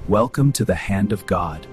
Welcome to the hand of God.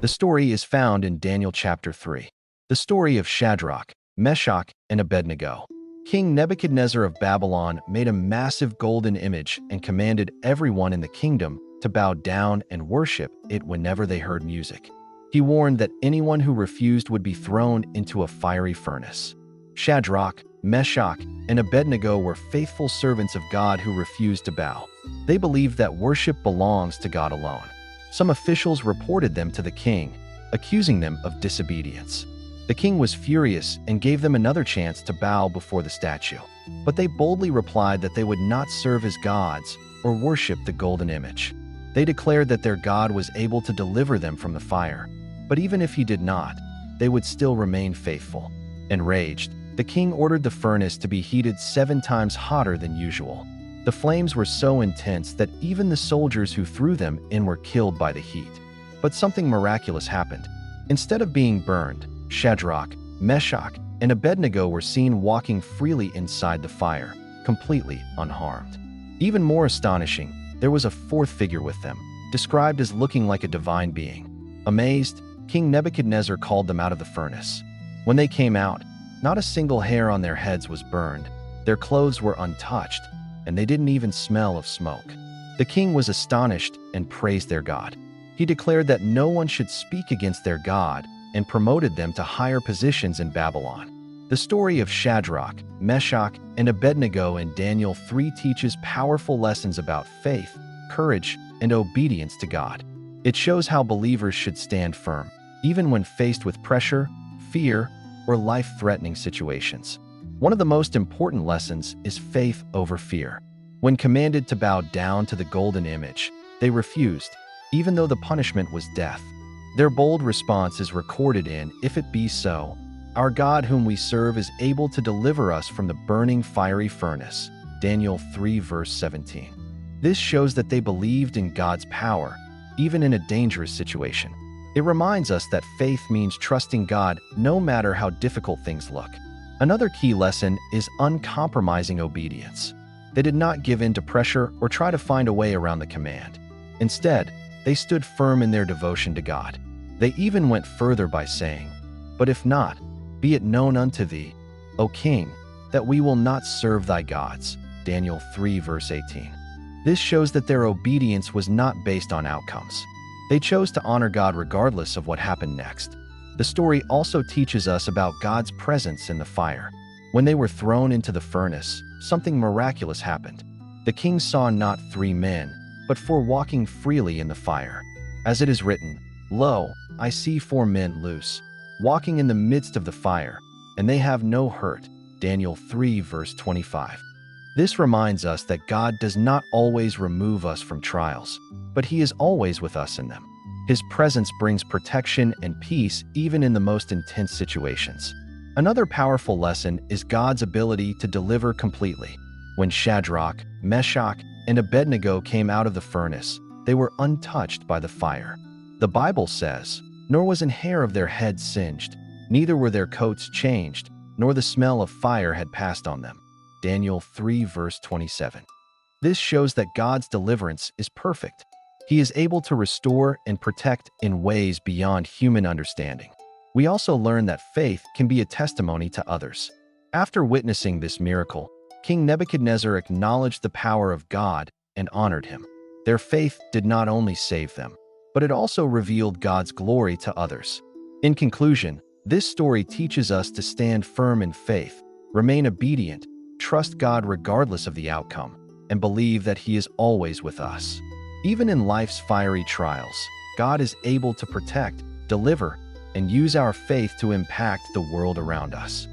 The story is found in Daniel chapter 3. The story of Shadrach, Meshach, and Abednego. King Nebuchadnezzar of Babylon made a massive golden image and commanded everyone in the kingdom to bow down and worship it whenever they heard music. He warned that anyone who refused would be thrown into a fiery furnace. Shadrach, Meshach, and Abednego were faithful servants of God who refused to bow. They believed that worship belongs to God alone. Some officials reported them to the king, accusing them of disobedience. The king was furious and gave them another chance to bow before the statue. But they boldly replied that they would not serve as gods or worship the golden image. They declared that their God was able to deliver them from the fire. But even if he did not, they would still remain faithful. Enraged, the king ordered the furnace to be heated 7 times hotter than usual. The flames were so intense that even the soldiers who threw them in were killed by the heat. But something miraculous happened. Instead of being burned, Shadrach, Meshach, and Abednego were seen walking freely inside the fire, completely unharmed. Even more astonishing, there was a fourth figure with them, described as looking like a divine being. Amazed, King Nebuchadnezzar called them out of the furnace. When they came out, not a single hair on their heads was burned, their clothes were untouched, and they didn't even smell of smoke. The king was astonished and praised their God. He declared that no one should speak against their God and promoted them to higher positions in Babylon. The story of Shadrach, Meshach, and Abednego in Daniel 3 teaches powerful lessons about faith, courage, and obedience to God. It shows how believers should stand firm, even when faced with pressure, fear, or life-threatening situations. One of the most important lessons is faith over fear. When commanded to bow down to the golden image, they refused, even though the punishment was death. Their bold response is recorded in "If it be so, our God whom we serve is able to deliver us from the burning fiery furnace." Daniel 3 verse 17. This shows that they believed in God's power, even in a dangerous situation. It reminds us that faith means trusting God no matter how difficult things look. Another key lesson is uncompromising obedience. They did not give in to pressure or try to find a way around the command. Instead, they stood firm in their devotion to God. They even went further by saying, "But if not, be it known unto thee, O king, that we will not serve thy gods." Daniel 3 verse 18. This shows that their obedience was not based on outcomes. They chose to honor God regardless of what happened next. The story also teaches us about God's presence in the fire. When they were thrown into the furnace, something miraculous happened. The king saw not 3 men, but 4 walking freely in the fire. As it is written, "Lo, I see 4 men loose, walking in the midst of the fire, and they have no hurt." Daniel 3 verse 25. This reminds us that God does not always remove us from trials, but he is always with us in them. His presence brings protection and peace even in the most intense situations. Another powerful lesson is God's ability to deliver completely. When Shadrach, Meshach, and Abednego came out of the furnace, they were untouched by the fire. The Bible says, "Nor was an hair of their heads singed, neither were their coats changed, nor the smell of fire had passed on them." Daniel 3 verse 27. This shows that God's deliverance is perfect. He is able to restore and protect in ways beyond human understanding. We also learn that faith can be a testimony to others. After witnessing this miracle, King Nebuchadnezzar acknowledged the power of God and honored him. Their faith did not only save them, but it also revealed God's glory to others. In conclusion, this story teaches us to stand firm in faith, remain obedient, trust God regardless of the outcome, and believe that he is always with us. Even in life's fiery trials, God is able to protect, deliver, and use our faith to impact the world around us.